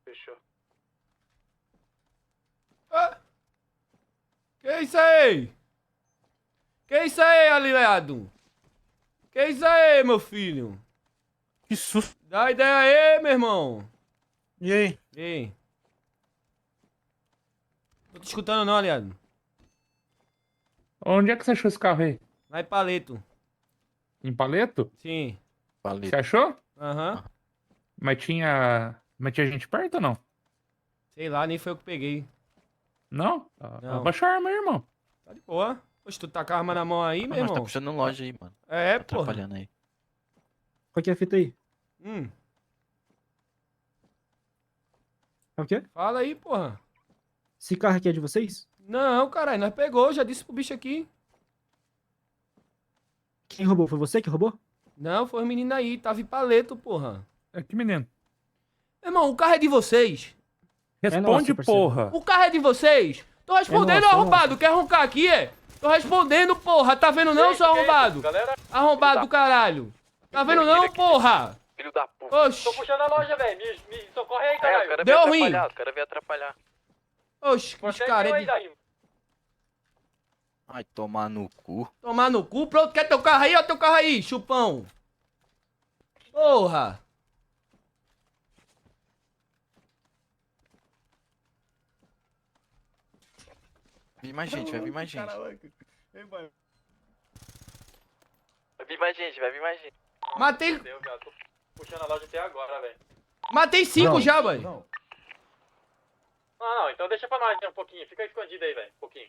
Fechou. Ah, que isso aí? Que isso aí, aliado? Que isso aí, meu filho? Que susto. Dá ideia aí, meu irmão. E aí? E aí? Tô te escutando não, aliado. Onde é que você achou esse carro aí? Lá em Paleto. Em Paleto? Sim. Você achou? Aham. Mas tinha gente perto ou não? Sei lá, nem foi eu que peguei. Não? Não. Abaixa a arma aí, irmão. Tá de boa. Poxa, tu tá com a arma na mão aí, meu Nós tá irmão? puxando loja aí, mano. É, Tá porra. atrapalhando aí. Qual que é a fita aí? É o quê? Fala aí, porra. Esse carro aqui é de vocês? Não, caralho, nós pegou, já disse pro bicho aqui. Quem roubou? Foi você que roubou? Não, foi o menino aí, tava em Paleto, porra. É que menino. Meu irmão, o carro é de vocês. Responde, nosso, parceiro. porra. O carro é de vocês. Tô respondendo, nosso, é arrombado. Quer roncar aqui, é? Tô respondendo, porra. Tá vendo não, seu arrombado? Galera, Arrombado do caralho. Tá vendo não, porra? filho da puta. Oxi. Tô puxando a loja, velho. Me socorre aí, caralho. Deu ruim. O cara veio atrapalhar. Oxi, que os Você caras aí, de Daí. Ai, tomar no cu. tomar no cu. Pronto, quer teu carro aí? Ó teu carro aí, chupão. Porra. Vai vir mais gente, vai vir mais gente. Vai vir mais gente, vai vir mais gente. Matei, Meu Deus, cara. Tô puxando a loja até agora, velho. matei 5 já, velho. Não, então deixa pra nós, né, um pouquinho. Fica escondido aí, velho. Um pouquinho.